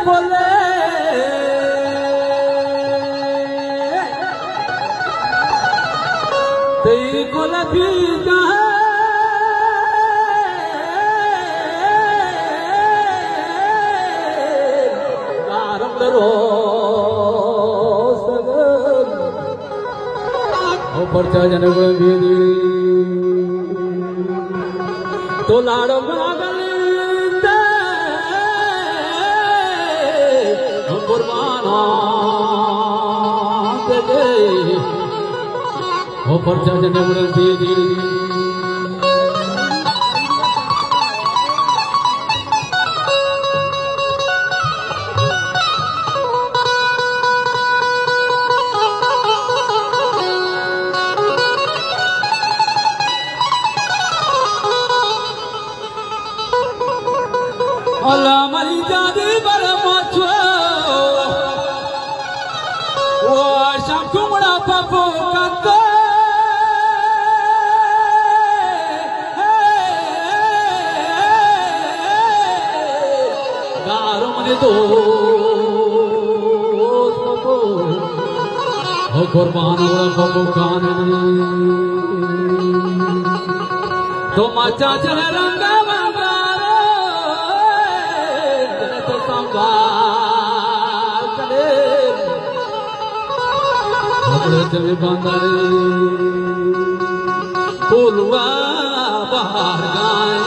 बोले तेरी गुलाबी पर्चा जन तो लाड़ो कुर्बाना हो पर्चा जन Allah mari jadi bermacu, wah syamku merapa kata, garam itu, oh korban berapa bukan ini, to maca jalan चले बंदर कोलुआ बाहर गाए